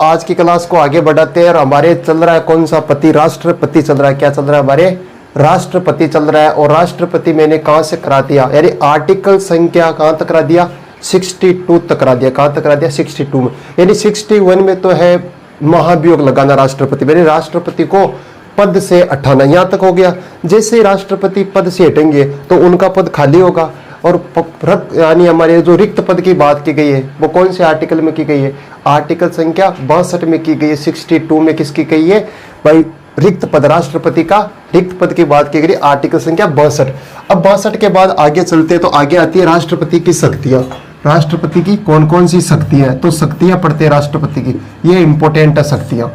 आज की क्लास को आगे बढ़ाते हैं और हमारे चल रहा है कौन सा पति, राष्ट्रपति चल रहा है। क्या चल रहा है? हमारे राष्ट्रपति चल रहा है। और राष्ट्रपति मैंने कहां से करा दिया, यानी आर्टिकल संख्या कहां तक करा दिया, 62 तक करा दिया। कहां तक करा दिया? 62 में। यानी 61 में तो है महाभियोग लगाना राष्ट्रपति, यानी राष्ट्रपति को पद से हटाना, यहां तक हो गया। जैसे ही राष्ट्रपति पद से हटेंगे तो उनका पद खाली होगा और यानी हमारे जो रिक्त पद की बात की गई है वो कौन से आर्टिकल में की गई है? आर्टिकल संख्या 62 में की गई है। 62 में किसकी गई है भाई? रिक्त पद, राष्ट्रपति का रिक्त पद की बात की गई, आर्टिकल संख्या 62। अब 62 के बाद आगे चलते तो आगे आती है राष्ट्रपति की शक्तियां। राष्ट्रपति की कौन कौन सी शक्तियां? तो शक्तियां पढ़ते हैं राष्ट्रपति की, ये इंपॉर्टेंट है शक्तियां।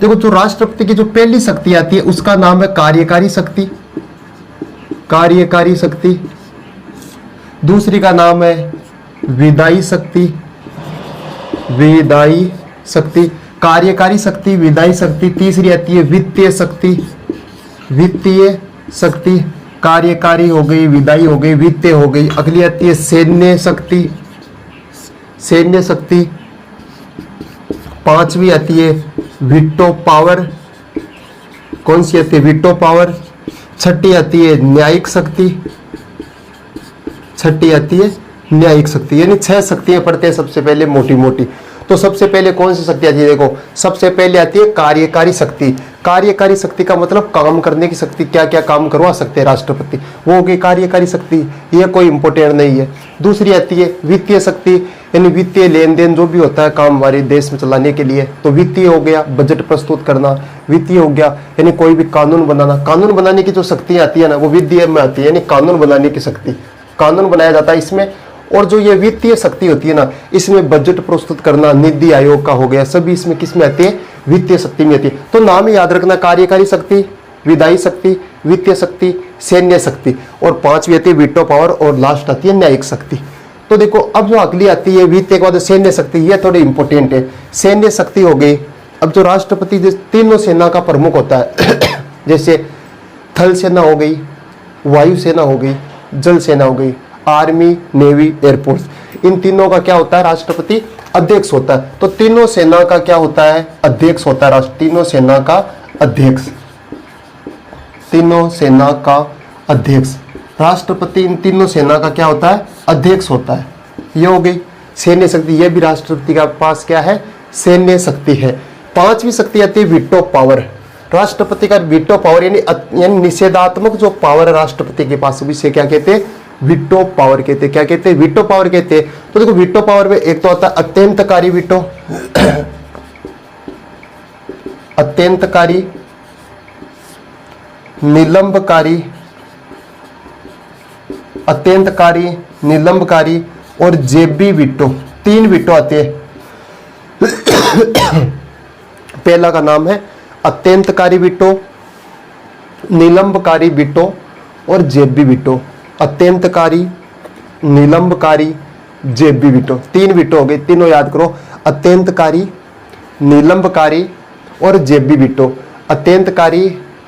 देखो, जो राष्ट्रपति की जो पहली शक्ति आती है उसका नाम है कार्यकारी शक्ति, कार्यकारी शक्ति। दूसरी का नाम है विधायी शक्ति, विधायी शक्ति, कार्यकारी शक्ति, विधायी शक्ति। तीसरी आती है वित्तीय शक्ति, वित्तीय शक्ति। कार्यकारी हो गई, विधायी हो गई, वित्तीय हो गई। अगली आती है सैन्य शक्ति, सैन्य शक्ति। पांचवी आती है वीटो पावर, कौन सी आती है? Veto power. छठी आती है न्यायिक शक्ति, छठी आती है न्यायिक शक्ति। यानी 6 शक्तियां पढ़ते हैं सबसे पहले मोटी मोटी। तो सबसे पहले कौन सी शक्ति आती है? देखो, सबसे पहले आती है कार्यकारी शक्ति। कार्यकारी शक्ति का मतलब काम करने की शक्ति, क्या क्या काम करवा सकते हैं राष्ट्रपति, वो हो गई कार्यकारी शक्ति, ये कोई इंपोर्टेंट नहीं है। दूसरी आती है वित्तीय शक्ति, यानी वित्तीय लेन देन जो भी होता है काम हमारे देश में चलाने के लिए, तो वित्तीय हो गया। बजट प्रस्तुत करना वित्तीय हो गया, यानी कोई भी कानून बनाना, कानून बनाने की जो शक्ति आती है ना वो वित्तीय में आती है, यानी कानून बनाने की शक्ति, कानून बनाया जाता है इसमें। और जो ये वित्तीय शक्ति होती है ना, इसमें बजट प्रस्तुत करना, नीति आयोग का हो गया, सभी इसमें किस में आती है? वित्तीय शक्ति में आती है। तो नाम ही याद रखना, कार्यकारी शक्ति, विधायी शक्ति, वित्तीय शक्ति, सैन्य शक्ति, और पांचवी आती है वीटो पावर, और लास्ट आती है न्यायिक शक्ति। तो देखो, अब जो अगली आती है वित्तीय के बाद सैन्य शक्ति, ये थोड़ी इंपॉर्टेंट है। सैन्य शक्ति हो गई। अब जो राष्ट्रपति तीनों सेना का प्रमुख होता है जैसे थल सेना हो गई, वायु सेना हो गई, जल सेना हो गई, आर्मी, नेवी, एयरफोर्स, इन तीनों का क्या होता है? राष्ट्रपति अध्यक्ष होता है। तो तीनों सेना का क्या होता है? अध्यक्ष होता है। तीनों सेना का अध्यक्ष, तीनों सेना का अध्यक्ष, राष्ट्रपति इन तीनों सेना का क्या होता है? अध्यक्ष होता है। ये हो गई सैन्य शक्ति, ये भी राष्ट्रपति के पास क्या है? सैन्य शक्ति है। पांचवी शक्ति आती है वीटो पावर। राष्ट्रपति का वीटो पावर यानी निषेधात्मक जो पावर है राष्ट्रपति के पास, उसे क्या कहते हैं? वीटो पावर कहते हैं। क्या कहते हैं? वीटो पावर कहते हैं। तो देखो, वीटो पावर में एक तो आता है अत्यंतकारी वीटो, अत्यंतकारी, निलंबकारी, अत्यंतकारी, निलंबकारी और जेबी वीटो। 3 वीटो आते हैं। पहला का नाम है अत्यंतकारी वीटो, निलंबकारी वीटो और जेबी वीटो। अत्यंतकारी, निलंबकारी, जेबी वीटो, 3 वीटो हो गए। तीनों याद करो, अत्यंतकारी, निलंबकारी और जेबी वीटो। अत्यंतकारी,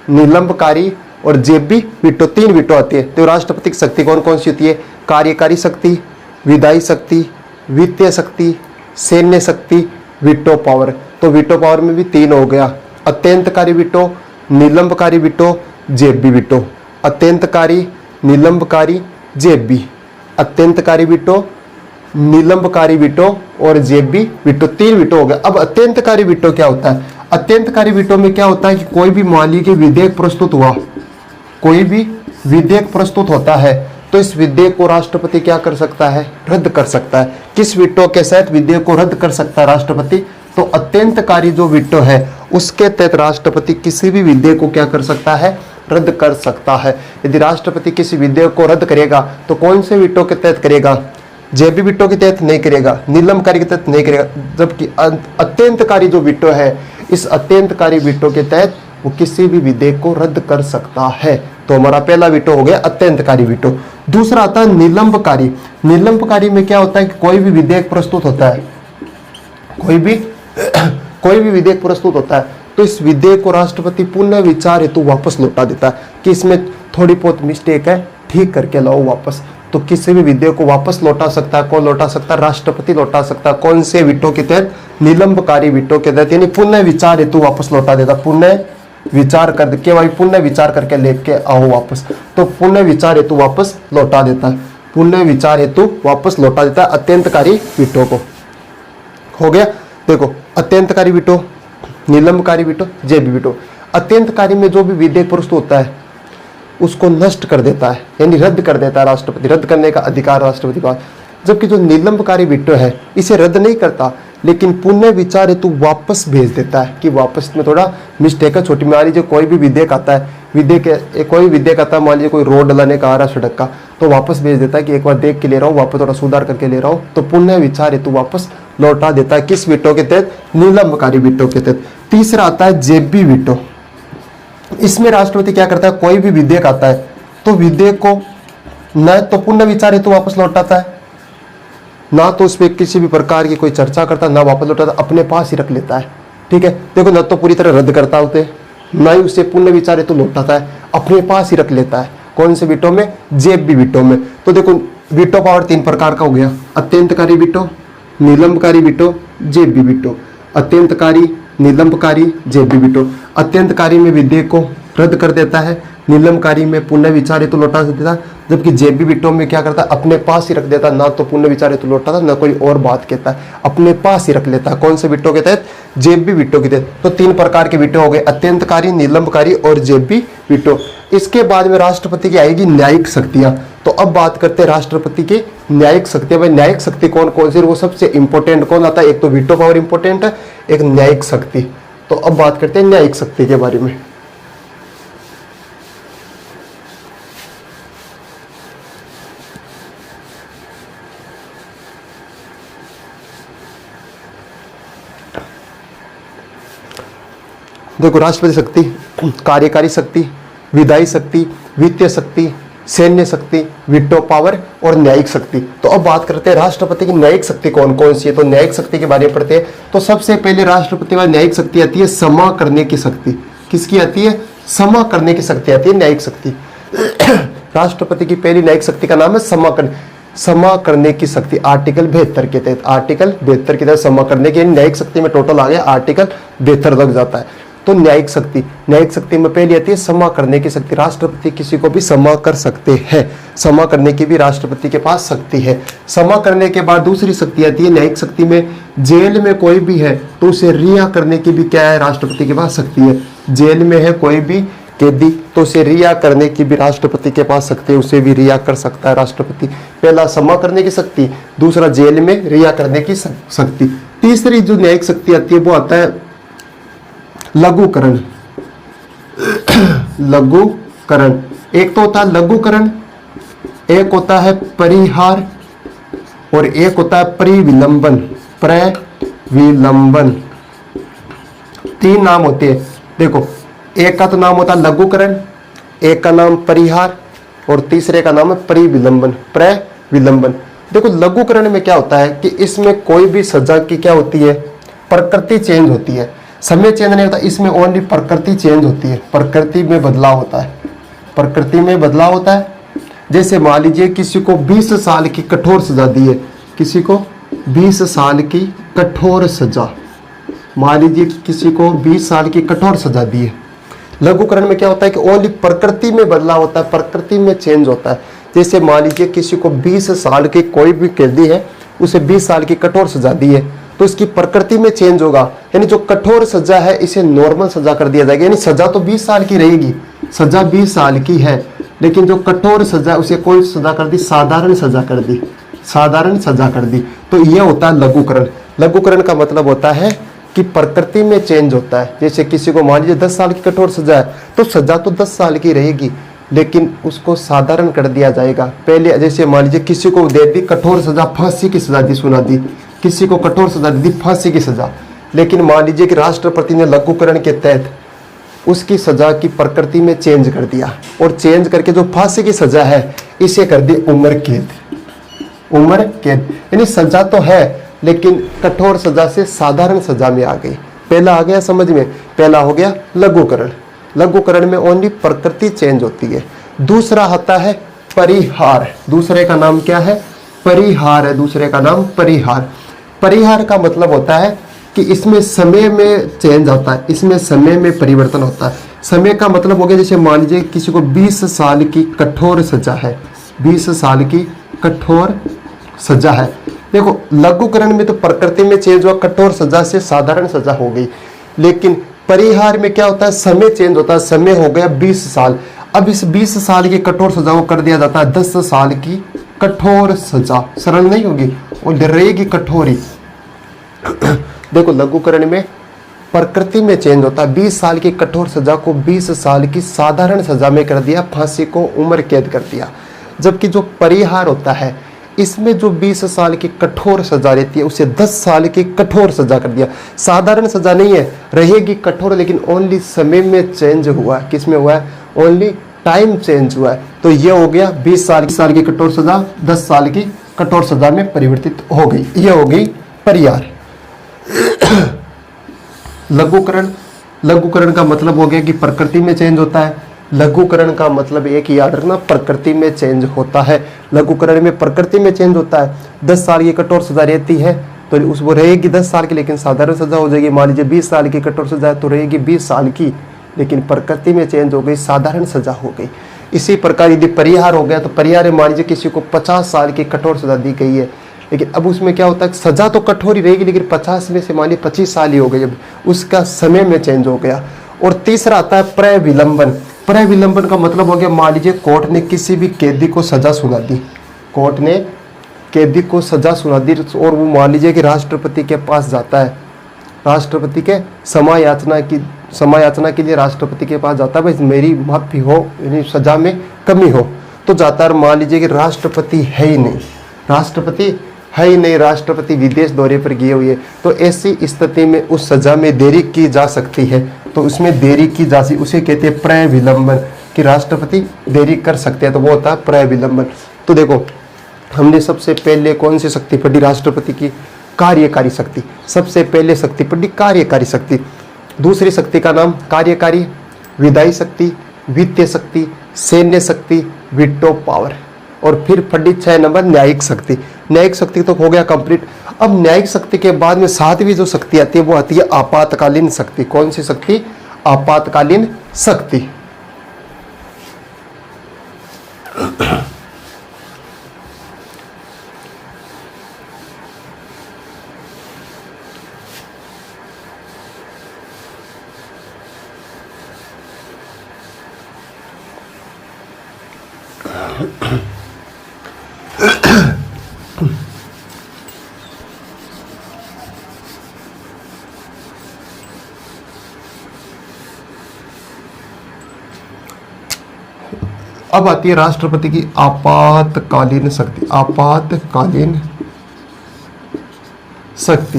निलंबकारी और जेबी वीटो, 3 वीटो आती है। तो राष्ट्रपति की शक्ति कौन कौन सी होती है? कार्यकारी शक्ति, विधायी शक्ति, वित्तीय शक्ति, सैन्य शक्ति, वीटो पावर। तो वीटो पावर में भी 3 हो गया, अत्यंतकारी वीटो, निलंबकारी वीटो, जेबी वीटो। अत्यंतकारी, निलंबकारी, जेबी, अत्यंतकारी वीटो, निलंबकारी वीटो और जेबी वीटो, 3 वीटो हो गया। अब अत्यंतकारी वीटो क्या होता है? अत्यंतकारी वीटो में क्या होता है कि कोई भी मान लीजिए विधेयक प्रस्तुत हुआ, कोई भी विधेयक प्रस्तुत होता है तो इस विधेयक को राष्ट्रपति क्या कर सकता है? रद्द कर सकता है। किस वीटो के साथ विधेयक को रद्द कर सकता है राष्ट्रपति? तो अत्यंतकारी जो वीटो है उसके तहत राष्ट्रपति किसी भी विधेयक को क्या कर सकता है? रद्द कर सकता है। यदि राष्ट्रपति किसी विधेयक को रद्द करेगा तो कौन से वीटो के तहत करेगा? जेबी वीटो के तहत नहीं करेगा, निलंबकारी के तहत नहीं करेगा। जबकि अत्यंतकारी जो वीटो है, इस अत्यंतकारी वीटो के तहत वो किसी भी विधेयक को रद्द कर सकता है। तो हमारा पहला वीटो हो गया अत्यंतकारी वीटो। दूसरा आता है निलंबकारी। निलंबकारी में क्या होता है कि कोई भी विधेयक प्रस्तुत होता है, कोई भी विधेयक प्रस्तुत होता है तो इस विधेयक को राष्ट्रपति पुनः विचार हेतु वापस लौटा देता है कि इसमें थोड़ी बहुत मिस्टेक है, ठीक करके लाओ वापस। तो किसी भी विधेयक को वापस लौटा सकता है। कौन लौटा सकता है? राष्ट्रपति लौटा सकता है। कौन से विटो के तहत? निलंबकारी विटो के तहत, यानी पुनः विचार हेतु वापस लौटा देता। पुनः विचार करके भाई, पुनः विचार करके लेके आओ वापस, तो पुनः विचार हेतु वापस लौटा देता है। पुनः विचार हेतु वापस लौटा देता है अत्यंतकारी विटो को। हो गया। देखो, अत्यंतकारी विटो, निलंबकारी विटो, जेबी विटो। अत्यंतकारी में जो भी विधेयक प्रस्तुत होता है उसको नष्ट कर देता है, यानी रद्द कर देता है राष्ट्रपति। रद्द करने का अधिकार राष्ट्रपति का। जबकि जो निलंबकारी विटो है इसे रद्द नहीं करता, लेकिन पुनः विचार हेतु वापस भेज देता है कि वापस में थोड़ा मिस्टेक है छोटी। मान लीजिए कोई भी विधेयक आता है, कोई विधेयक आता है, मान लीजिए कोई रोड डलाने का आ रहा है सड़क का, तो वापस भेज देता है कि एक बार देख के ले रहा हूँ, वापस थोड़ा सुधार करके ले रहा हूँ, तो पुनः विचार हेतु वापस लौटा देता है। किस विटो के तहत? निलंबकारी विटो के तहत। तीसरा आता है जेबी विटो। इसमें राष्ट्रपति क्या करता है? कोई भी विधेयक आता है तो विधेयक को न तो पुनः विचार हेतु वापस लौटाता है, ना तो उस पर किसी भी प्रकार की कोई चर्चा करता, ना वापस लौटाता, अपने पास ही रख लेता है। ठीक है, देखो, न तो पूरी तरह रद्द करता होते, ना ही उसे पुनः विचार हेतु लौटाता है, अपने पास ही रख लेता है। कौन से विटो में? जेबी विटो में। तो देखो, विटो पावर 3 प्रकार का हो गया। अत्यंतकारी विटो, निलंबकारी विटो, जेबी विटो। अत्यंतकारी, निलंबकारी, जेबी विटो। अत्यंतकारी में विधेयक को रद्द कर देता है, निलंबकारी में पुनः विचार हेतु लौटा देता है, जबकि जेबी विटो में क्या करता है? अपने पास ही रख देता है, ना तो पुनः विचार हेतु लौटाता, ना कोई और बात कहता है, अपने पास ही रख लेता है। कौन से विटो के तहत? जेबी विटो के तहत। तो 3 प्रकार के विटो हो गए, अत्यंतकारी, निलंबकारी और जेबी विटो। इसके बाद में राष्ट्रपति की आएगी न्यायिक शक्तियां। तो अब बात करते हैं राष्ट्रपति की न्यायिक शक्तियां। भाई, न्यायिक शक्ति कौन कौन सी? वो सबसे इंपॉर्टेंट कौन आता है? एक तो विटो पावर इंपॉर्टेंट है, एक न्यायिक शक्ति। तो अब बात करते हैं न्यायिक शक्ति के बारे में। देखो, राष्ट्रपति शक्ति, कार्यकारी शक्ति, विधायी शक्ति, वित्तीय शक्ति, सैन्य शक्ति, वीटो पावर और न्यायिक शक्ति। तो अब बात करते हैं राष्ट्रपति की न्यायिक शक्ति कौन कौन सी है। तो न्यायिक शक्ति के बारे में पढ़ते हैं। तो सबसे पहले राष्ट्रपति की न्यायिक शक्ति आती है क्षमा करने की शक्ति। किसकी आती है? क्षमा करने की शक्ति आती है न्यायिक शक्ति। राष्ट्रपति की पहली न्यायिक शक्ति का नाम है क्षमा करने की शक्ति। आर्टिकल 72 के तहत, आर्टिकल 72 के तहत क्षमा करने की न्यायिक शक्ति में टोटल आ गया आर्टिकल 72 लग जाता है। तो न्यायिक शक्ति में पहली आती है क्षमा करने की शक्ति। राष्ट्रपति किसी को भी क्षमा कर सकते हैं, क्षमा करने की भी राष्ट्रपति के पास शक्ति है। क्षमा करने के बाद दूसरी शक्ति आती है न्यायिक शक्ति में, जेल में कोई भी है तो उसे रिहा करने की भी क्या है? राष्ट्रपति के पास शक्ति है। जेल में है कोई भी कैदी तो उसे रिहा करने की भी राष्ट्रपति के पास शक्ति है, उसे भी रिहा कर सकता है राष्ट्रपति। पहला क्षमा करने की शक्ति, दूसरा जेल में रिहा करने की शक्ति। तीसरी जो न्यायिक शक्ति आती है वो आता है लघुकरण। लघुकरण, एक तो होता है लघुकरण, एक होता है परिहार और एक होता है परिविलंबन। प्रविलंबन, 3 नाम होते हैं। देखो, एक का तो नाम होता है लघुकरण, एक का नाम परिहार और तीसरे का नाम है परिविलंबन, प्रविलंबन। देखो, लघुकरण में क्या होता है कि इसमें कोई भी सजा की क्या होती है? प्रकृति चेंज होती है, समय चेंज नहीं होता। इसमें ओनली प्रकृति चेंज होती है, प्रकृति में बदलाव होता है, प्रकृति में बदलाव होता है। जैसे मान लीजिए किसी को 20 साल की कठोर सजा दी है, किसी को 20 साल की कठोर सजा, मान लीजिए किसी को 20 साल की कठोर सजा दी है। लघुकरण में क्या होता है कि ओनली प्रकृति में बदलाव होता है, प्रकृति में चेंज होता है। जैसे मान लीजिए किसी को 20 साल की कोई भी कैदी है, उसे 20 साल की कठोर सजा दी है तो इसकी प्रकृति में चेंज होगा, यानी जो कठोर सजा है इसे नॉर्मल सजा कर दिया जाएगा। यानी सजा तो 20 साल की रहेगी, सजा 20 साल की है, लेकिन जो कठोर सजा उसे कौन सजा कर दी? साधारण सजा कर दी, साधारण सजा कर दी। तो यह होता है लघुकरण। लघुकरण का मतलब होता है कि प्रकृति में चेंज होता है। जैसे किसी को मान लीजिए 10 साल की कठोर सजा है तो सजा तो 10 साल की रहेगी, लेकिन उसको साधारण कर दिया जाएगा। पहले जैसे मान लीजिए किसी को दे दी कठोर सजा, फांसी की सजा दी, सुना दी, किसी को कठोर सजा दी फांसी की सजा, लेकिन मान लीजिए कि राष्ट्रपति ने लघुकरण के तहत उसकी सजा की प्रकृति में चेंज कर दिया और चेंज करके जो फांसी की सजा है इसे कर दी उम्र कैद। उम्र कैद यानी सजा तो है लेकिन कठोर सजा से साधारण सजा में आ गई। पहला आ गया समझ में, पहला हो गया लघुकरण। लघुकरण में ओनली प्रकृति चेंज होती है। दूसरा आता है परिहार, दूसरे का नाम क्या है? परिहार है, दूसरे का नाम परिहार। परिहार का मतलब होता है कि इसमें समय में चेंज आता है, इसमें समय में परिवर्तन होता है। समय का मतलब हो गया, जैसे मान लीजिए किसी को 20 साल की कठोर सजा है, 20 साल की कठोर सजा है। देखो लघुकरण में तो प्रकृति में चेंज हुआ, कठोर सजा से साधारण सजा हो गई, लेकिन परिहार में क्या होता है? समय चेंज होता है, समय हो गया 20 साल। अब इस 20 साल की कठोर सजा को कर दिया जाता है 10 साल की कठोर सजा। सरल नहीं होगी, वो रहेगी कठोरी। देखो लघुकरण में प्रकृति में चेंज होता है, 20 साल की कठोर सजा को 20 साल की साधारण सजा में कर दिया, फांसी को उम्र कैद कर दिया। जबकि जो परिहार होता है इसमें जो 20 साल की कठोर सजा रहती है उसे 10 साल की कठोर सजा कर दिया। साधारण सजा नहीं है, रहेगी कठोर, लेकिन ओनली समय में चेंज हुआ है। किस में हुआ है? ओनली टाइम चेंज हुआ है। तो ये हो गया 20 साल की कठोर सजा 10 साल की कठोर सजा में परिवर्तित हो गई, ये हो गई परिहार। लघुकरण, लघुकरण का मतलब हो गया कि प्रकृति में चेंज होता है। लघुकरण का मतलब एक याद रखना, प्रकृति में चेंज होता है। लघुकरण में प्रकृति में चेंज होता है। 10 साल की कठोर सजा रहती है तो उस वो रहेगी 10 साल की, लेकिन साधारण सजा हो जाएगी। मान लीजिए 20 साल की कठोर सजा है तो रहेगी 20 साल की, लेकिन प्रकृति में चेंज हो गई, साधारण सजा हो गई। इसी प्रकार यदि परिहार हो गया तो परिहार में मान लीजिए किसी को 50 साल की कठोर सजा दी गई है, लेकिन अब उसमें क्या होता है? सजा तो कठोर ही रहेगी, लेकिन 50 में से मान लीजिए 25 साल ही हो गई, अब उसका समय में चेंज हो गया। और तीसरा आता है प्रविलंबन। प्रविलंबन का मतलब हो गया, मान लीजिए कोर्ट ने किसी भी कैदी को सजा सुना दी, कोर्ट ने कैदी को सजा सुना दी और वो मान लीजिए कि राष्ट्रपति के पास जाता है, राष्ट्रपति के समायाचना के लिए राष्ट्रपति के पास जाता है, भाई मेरी माफी हो, यानी सजा में कमी हो, तो जाता है। मान लीजिए कि राष्ट्रपति है ही नहीं, राष्ट्रपति है ही नहीं, राष्ट्रपति विदेश दौरे पर गए हुए, तो ऐसी स्थिति में उस सजा में देरी की जा सकती है। तो उसमें देरी की जा सकती, उसे कहते हैं प्रविलंबन, कि राष्ट्रपति देरी कर सकते हैं, तो वो होता है प्रविलंबन। तो देखो हमने सबसे पहले कौन सी शक्ति पढ़ी? राष्ट्रपति की कार्यकारी शक्ति। सबसे पहले शक्ति पढ़ी कार्यकारी शक्ति। दूसरी शक्ति का नाम कार्यकारी, विधायी शक्ति, वित्तीय शक्ति, सैन्य शक्ति, वीटो पावर। और फिर पढ़ी 6 नंबर न्यायिक शक्ति। न्यायिक शक्ति तो हो गया कंप्लीट। अब न्यायिक शक्ति के बाद में 7वीं जो शक्ति आती है वो आती है आपातकालीन शक्ति। कौन सी शक्ति? आपातकालीन शक्ति। अब आती है राष्ट्रपति की आपातकालीन शक्ति। आपातकालीन शक्ति,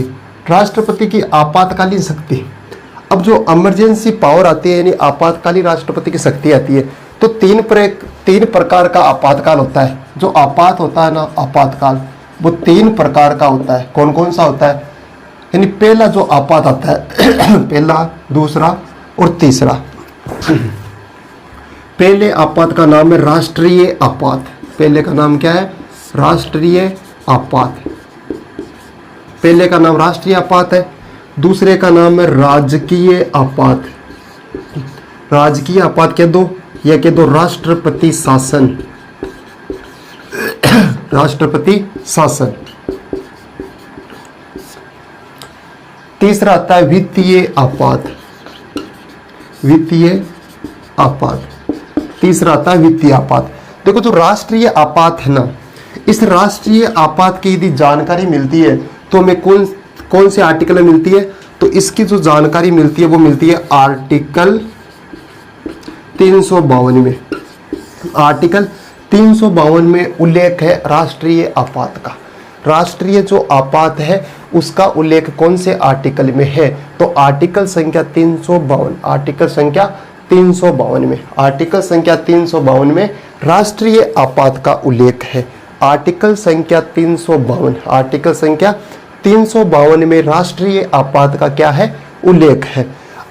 राष्ट्रपति की आपातकालीन शक्ति। अब जो इमरजेंसी पावर आती है, यानी आपातकालीन राष्ट्रपति की शक्ति आती है, तो तीन प्रकार का आपातकाल होता है। जो आपात होता है ना, आपातकाल, वो 3 प्रकार का होता है। कौन कौन सा होता है? यानी पहला जो आपात आता है पहला, दूसरा और तीसरा। पहले आपात का नाम है राष्ट्रीय आपात। पहले का नाम क्या है? राष्ट्रीय आपात। पहले का नाम राष्ट्रीय आपात है। दूसरे का नाम है राजकीय आपात। राजकीय आपात कह दो या कह दो राष्ट्रपति शासन। राष्ट्रपति शासन। तीसरा आता है वित्तीय आपात। वित्तीय आपात। तीसरा आता है वित्तीय आपात। देखो जो राष्ट्रीय आपात है ना, इस राष्ट्रीय आपात की यदि जानकारी मिलती है तो हमें कौन से आर्टिकल में मिलती है? तो इसकी जो जानकारी मिलती है वो मिलती है आर्टिकल 352 में। आर्टिकल 352 में उल्लेख है राष्ट्रीय आपात का। राष्ट्रीय जो आपात है उसका उल्लेख कौन से आर्टिकल में है? तो आर्टिकल संख्या 352। आर्टिकल संख्या 352 में, आर्टिकल संख्या 352 में राष्ट्रीय आपात का उल्लेख है। आर्टिकल संख्या 352, आर्टिकल संख्या 352 में राष्ट्रीय आपात का क्या है? उल्लेख है।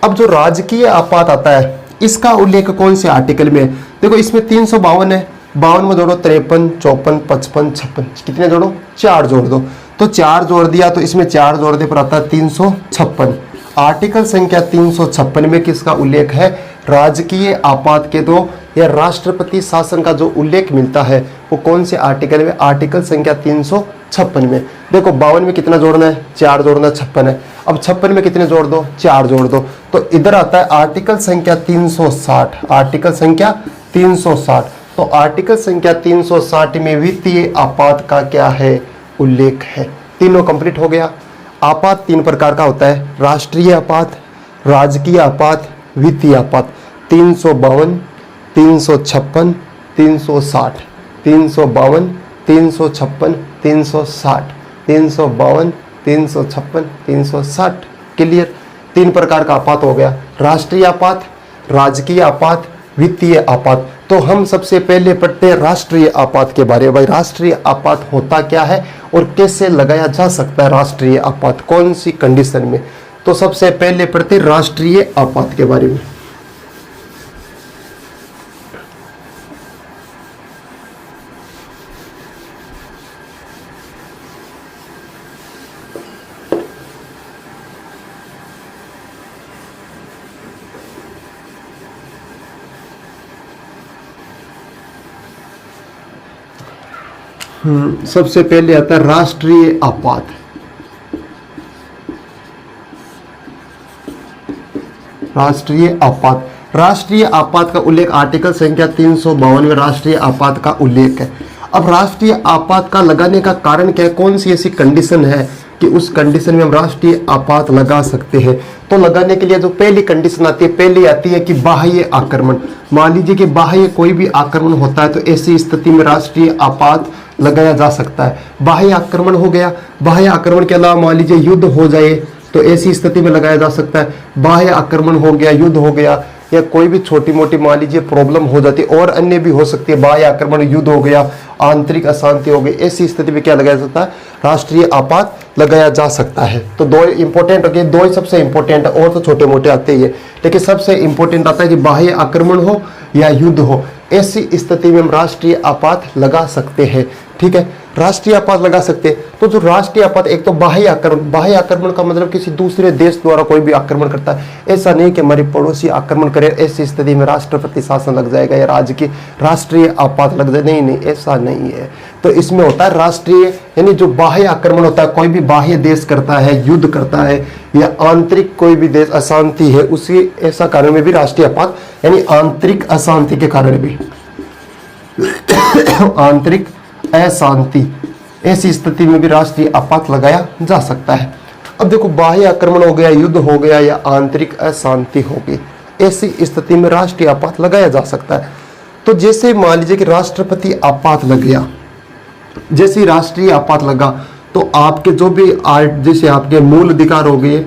अब जो राजकीय आपात आता है इसका उल्लेख कौन से आर्टिकल में है? देखो इसमें 352 है, 52 में जोड़ो 53, 54, 55, 56, कितने जोड़ो? 4 जोड़ दो। तो 4 जोड़ दिया तो इसमें 4 जोड़ दे पर आता है 356। आर्टिकल संख्या 356 में किसका उल्लेख है? राजकीय आपात के दो या राष्ट्रपति शासन का जो उल्लेख मिलता है वो कौन से आर्टिकल में? आर्टिकल संख्या 356 में। देखो 52 में कितना जोड़ना है? 4 जोड़ना, 56 है। अब 56 में कितने जोड़ दो? 4 जोड़ दो। तो इधर आता है आर्टिकल संख्या 360। आर्टिकल संख्या 360। तो आर्टिकल संख्या 360 में वित्तीय आपात का क्या है? उल्लेख है। तीनों कंप्लीट हो गया। आपात 3 प्रकार का होता है, राष्ट्रीय आपात, राजकीय आपात, वित्तीय आपात। 352, 356, 360, 352, 356, 360, 352, 356, 360। क्लियर? 3 प्रकार का आपात हो गया, राष्ट्रीय आपात, राजकीय आपात, वित्तीय आपात। तो हम सबसे पहले पढ़ते हैं राष्ट्रीय आपात के बारे में। भाई राष्ट्रीय आपात होता क्या है और कैसे लगाया जा सकता है राष्ट्रीय आपात, कौन सी कंडीशन में? तो सबसे पहले पढ़ते हैं राष्ट्रीय आपात के बारे में। सबसे पहले आता है राष्ट्रीय आपात। राष्ट्रीय आपात, राष्ट्रीय आपात का उल्लेख आर्टिकल संख्या 352 में राष्ट्रीय आपात का उल्लेख है। अब राष्ट्रीय आपात का लगाने का कारण क्या है? कौन सी ऐसी कंडीशन है कि उस कंडीशन में हम राष्ट्रीय आपात लगा सकते हैं? तो लगाने के लिए जो पहली कंडीशन आती है, पहली आती है कि बाह्य आक्रमण। मान लीजिए कि बाह्य कोई भी आक्रमण होता है तो ऐसी स्थिति में राष्ट्रीय आपात लगाया जा सकता है। बाह्य आक्रमण हो गया, बाह्य आक्रमण के अलावा मान लीजिए युद्ध हो जाए तो ऐसी स्थिति में लगाया जा सकता है। बाह्य आक्रमण हो गया, युद्ध हो गया, या कोई भी छोटी मोटी मान लीजिए प्रॉब्लम हो जाती है, और अन्य भी हो सकती है। बाह्य आक्रमण, युद्ध हो गया, आंतरिक अशांति हो गई, ऐसी स्थिति में क्या लगाया जा सकता है? राष्ट्रीय आपात लगाया जा सकता है। तो 2 इंपॉर्टेंट हो गए, 2 ही सबसे इंपॉर्टेंट है, और तो छोटे मोटे आते ही है, लेकिन सबसे इंपॉर्टेंट आता है कि बाह्य आक्रमण हो या युद्ध हो, ऐसी स्थिति में हम राष्ट्रीय आपात लगा सकते हैं। ठीक है, राष्ट्रीय आपात लगा सकते हैं। तो जो राष्ट्रीय आपात, एक तो बाह्य आक्रमण, बाह्य आक्रमण का मतलब किसी दूसरे देश द्वारा कोई भी आक्रमण करता है, ऐसा नहीं कि हमारे पड़ोसी आक्रमण करे, ऐसी स्थिति में राष्ट्रपति शासन लग जाएगा या राज्य की राष्ट्रीय आपात लग जाए, नहीं, ऐसा नहीं है। तो इसमें होता है राष्ट्रीय, यानी जो बाह्य आक्रमण होता है, कोई भी बाह्य देश करता है, युद्ध करता है, या आंतरिक कोई भी देश अशांति है, उसी ऐसा कारण में भी राष्ट्रीय आपात, यानी आंतरिक अशांति के कारण भी आंतरिक अशांति, ऐसी स्थिति में भी राष्ट्रीय आपात लगाया जा सकता है। अब देखो, बाह्य आक्रमण हो गया, युद्ध हो गया, या आंतरिक अशांति हो गई, ऐसी स्थिति में राष्ट्रीय आपात लगाया जा सकता है। तो जैसे मान लीजिए कि राष्ट्रपति आपात लग गया, जैसे राष्ट्रीय आपात लगा तो आपके जो भी जैसे आपके मूल अधिकार हो गए,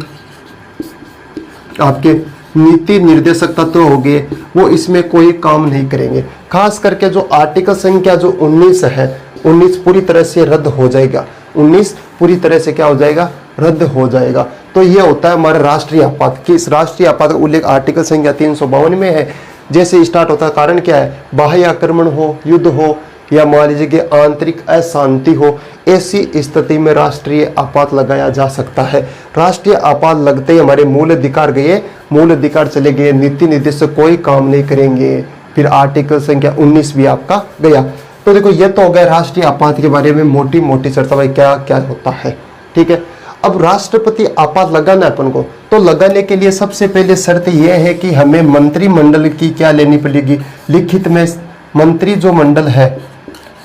आपके नीति निर्देशक तत्व हो गए, वो इसमें कोई काम नहीं करेंगे। खास करके जो आर्टिकल संख्या जो 19 है, 19 पूरी तरह से रद्द हो जाएगा। 19 पूरी तरह से क्या हो जाएगा? रद्द हो जाएगा। तो ये होता है हमारे राष्ट्रीय आपात की। इस राष्ट्रीय आपात का उल्लेख आर्टिकल संख्या 352 में है। जैसे स्टार्ट होता है, कारण क्या है? बाह्य आक्रमण हो, युद्ध हो, या मान लीजिए कि आंतरिक अशांति हो, ऐसी स्थिति में राष्ट्रीय आपात लगाया जा सकता है। राष्ट्रीय आपात लगते ही हमारे मूल अधिकार गए, मूल अधिकार चले गए, नीति निर्देशक कोई काम नहीं करेंगे, फिर आर्टिकल संख्या 19 भी आपका गया। तो देखो, ये तो हो गया राष्ट्रीय आपात के बारे में मोटी मोटी चर्चा, भाई क्या क्या होता है। ठीक है, अब राष्ट्रपति आपात लगाना है अपन को, तो लगाने के लिए सबसे पहले शर्त यह है कि हमें मंत्रिमंडल की क्या लेनी पड़ेगी? लिखित में मंत्री जो मंडल है,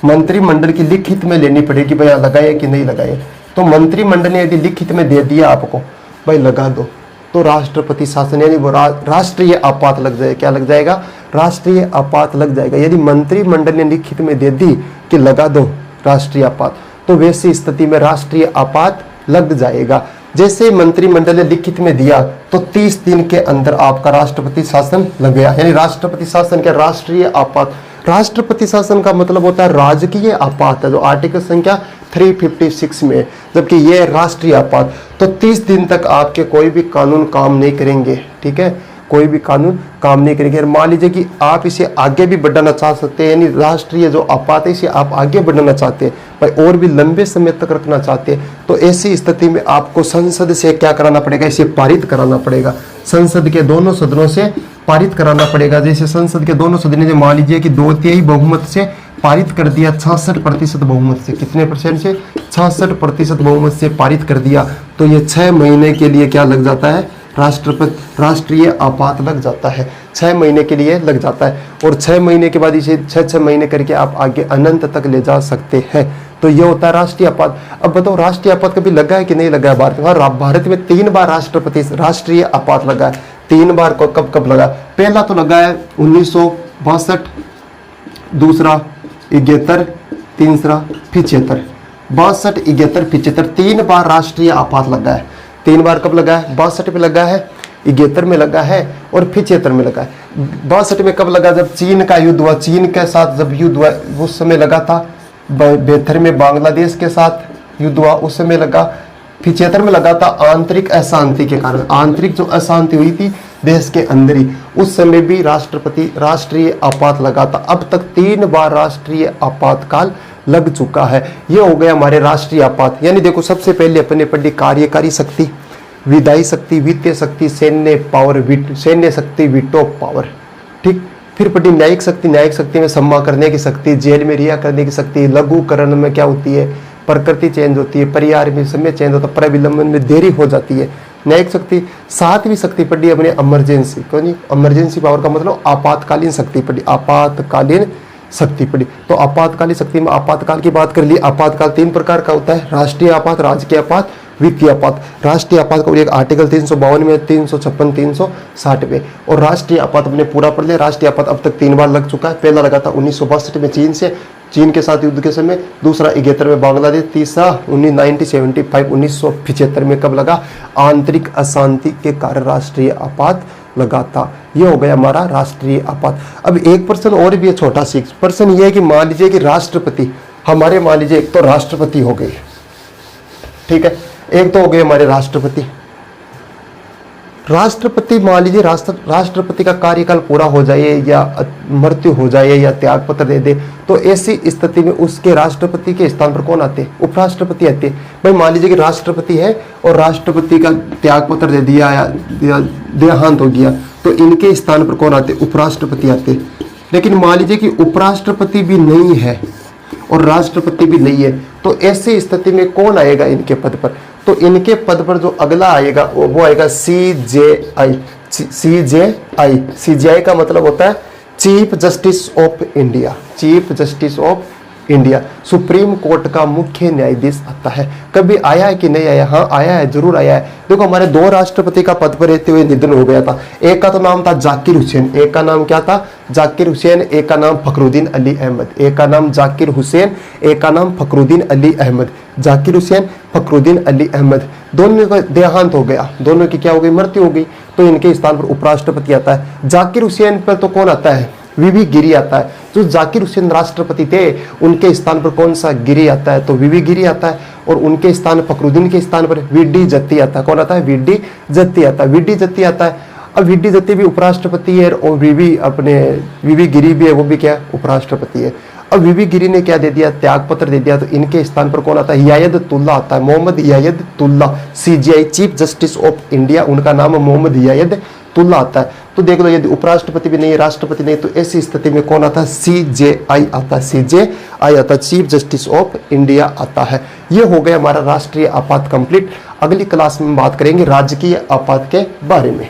मंत्रिमंडल की लिखित में लेनी पड़ेगी, भाई लगाए कि नहीं लगाए। तो मंत्रिमंडल ने यदि लिखित में दे दिया आपको, भाई लगा दो, तो राष्ट्रपति शासन यानी वो राष्ट्रीय आपात लग जाएगा। क्या लग जाएगा? राष्ट्रीय आपात लग जाएगा। यदि मंत्रिमंडल ने लिखित में दे दी कि लगा दो राष्ट्रीय आपात, तो वैसी स्थिति में राष्ट्रीय आपात लग जाएगा। जैसे मंत्रिमंडल ने लिखित में दिया तो 30 दिन के अंदर आपका राष्ट्रपति शासन लग गया। यानी राष्ट्रपति शासन क्या? राष्ट्रीय आपात। राष्ट्रपति शासन का मतलब होता है राजकीय आपात है, जो आर्टिकल संख्या 356 में, जबकि यह राष्ट्रीय आपात। तो 30 दिन तक आपके कोई भी कानून काम नहीं करेंगे। ठीक है, कोई भी कानून काम नहीं करेंगे। मान लीजिए कि आप इसे आगे भी बढ़ाना चाह सकते हैं, यानी राष्ट्रीय जो आपात है इसे आप आगे बढ़ाना चाहते हैं भाई और भी लंबे समय तक रखना चाहते हैं, तो ऐसी स्थिति में आपको संसद से क्या कराना पड़ेगा, इसे पारित कराना पड़ेगा। संसद के दोनों सदनों से पारित कराना पड़ेगा। जैसे संसद के दोनों सदन ने मान लीजिए कि 2/3 बहुमत से पारित कर दिया, 66% बहुमत से, कितने परसेंट से, 66% बहुमत से पारित कर दिया, तो ये 6 महीने के लिए क्या लग जाता है, राष्ट्रीय आपात लग जाता है, 6 महीने के लिए लग जाता है। और 6 महीने के बाद इसे 6 महीने करके आप आगे अनंत तक ले जा सकते हैं। तो ये होता है राष्ट्रीय आपात। अब बताओ राष्ट्रीय आपात कभी लगा है कि नहीं लगा है भारत में? हाँ, भारत में 3 बार राष्ट्रीय आपात लगा है। 3 बार को कब कब लगा? पहला तो लगा है 1962, दूसरा 71, तीसरा 75। 62, 71, 75, 3 बार राष्ट्रीय आपात लगा है। 3 बार कब लगा है? 62 में लगा है, 71 में लगा है और 75 में लगा है। 62 में कब लगा? जब चीन का युद्ध हुआ, चीन के साथ जब युद्ध हुआ उस समय लगा था। 72 में बांग्लादेश के साथ युद्ध हुआ उस समय लगा। 75 में लगा था आंतरिक अशांति के कारण, आंतरिक जो अशांति हुई थी देश के अंदर ही, उस समय भी राष्ट्रीय आपात लगा था। अब तक 3 बार राष्ट्रीय आपातकाल लग चुका है। ये हो गया हमारे राष्ट्रीय आपात। यानी देखो सबसे पहले अपने पढ़ी कार्यकारी शक्ति, विधायी शक्ति, वित्तीय शक्ति, सैन्य पावर, सैन्य शक्ति, वीटो पावर, ठीक। फिर पढ़ी न्यायिक शक्ति, न्यायिक शक्ति में सम्मा करने की शक्ति, जेल में रिहा करने की शक्ति, लघुकरण में क्या होती है, प्रकृति चेंज होती है, परिहार में समय चेंज होता है, प्रविलंबन में देरी हो जाती है, न्यायिक शक्ति। 7वीं शक्ति पढ़ी अपने इमरजेंसी, क्यों नहीं, इमरजेंसी पावर का मतलब आपातकालीन शक्ति पढ़ी, आपातकालीन शक्ति पढ़ी। तो आपातकालीन शक्ति में आपातकाल की बात कर ली। आपातकाल 3 प्रकार का होता है, राष्ट्रीय आपात, राजकीय आपात, वित्तीय आपात। राष्ट्रीय आपात का एक आर्टिकल 352 में, 356, 360 में। और राष्ट्रीय आपात अपने पूरा पढ़ लिया। राष्ट्रीय आपात अब तक 3 बार लग चुका है। पहला लगा था 1962 में चीन के साथ युद्ध के समय, दूसरा 71 में बांग्लादेश, तीसरा 1975 में कब लगा, आंतरिक अशांति के कारण राष्ट्रीय आपात लगा था। ये हो गया हमारा राष्ट्रीय आपात। अब एक प्रश्न और भी है, छोटा सी प्रश्न ये है कि मान लीजिए कि राष्ट्रपति हमारे, मान लीजिए एक तो राष्ट्रपति हो गए, ठीक है, एक तो हो गए हमारे राष्ट्रपति। राष्ट्रपति मान लीजिए राष्ट्रपति का कार्यकाल पूरा हो जाए या मृत्यु हो जाए या त्यागपत्र दे दे, तो ऐसी स्थिति में उसके राष्ट्रपति के स्थान पर कौन आते? उपराष्ट्रपति आते। भाई मान लीजिए कि राष्ट्रपति है और राष्ट्रपति का त्यागपत्र दे दिया या देहांत हो गया, तो इनके स्थान पर कौन आते? उपराष्ट्रपति आते। लेकिन मान लीजिए कि उपराष्ट्रपति भी नहीं है और राष्ट्रपति भी नहीं है, तो ऐसी स्थिति में कौन आएगा इनके पद पर? तो इनके पद पर जो अगला आएगा वो आएगा CJI। CJI का मतलब होता है chief justice of India. Chief justice of India supreme court का मुख्य न्यायाधीश आता है। कभी आया है कि नहीं आया? हाँ आया है, जरूर आया है। देखो हमारे 2 राष्ट्रपति का पद पर रहते हुए निधन हो गया था। एक का तो नाम था जाकिर हुसैन, एक का नाम क्या था? जाकिर हुसैन, एक का नाम फखरुद्दीन अली अहमद। एक का नाम जाकिर हुसैन, एक का नाम फखरुद्दीन अली अहमद। जाकिर हुसैन, फखरुद्दीन अली अहमद, दोनों का देहांत हो गया, दोनों की क्या हो गई? मृत्यु हो गई। तो इनके स्थान पर उपराष्ट्रपति आता है। जाकिर हुसैन पर तो कौन आता है? वीवी गिरी आता है। जो जाकिर हुसैन राष्ट्रपति थे उनके स्थान पर कौन सा गिरी आता है? तो वीवी गिरी आता है। और उनके स्थान फखरुद्दीन के स्थान पर वीडी जत्ती आता है। कौन आता है? वीडी जत्ती आता है। वीडी जत्ती आता है। अब वीडी जत्ती भी उपराष्ट्रपति है और वीवी गिरी भी है, वो भी क्या? उपराष्ट्रपति है। अब वीवी गिरी ने क्या दे दिया? त्यागपत्र दे दिया। तो इनके स्थान पर कौन आता है? हिदायतुल्लाह आता है, Mohammad Hidayatullah. CJI chief justice of India, उनका नाम मोहम्मद हिदायतुल्लाह आता है। तो देख लो यदि उपराष्ट्रपति भी नहीं है, राष्ट्रपति नहीं, तो ऐसी स्थिति में कौन आता है? CJI आता है। CJI आता है, चीफ जस्टिस ऑफ इंडिया आता है। ये हो गया हमारा राष्ट्रीय आपात कंप्लीट। अगली क्लास में बात करेंगे राजकीय आपात के बारे में।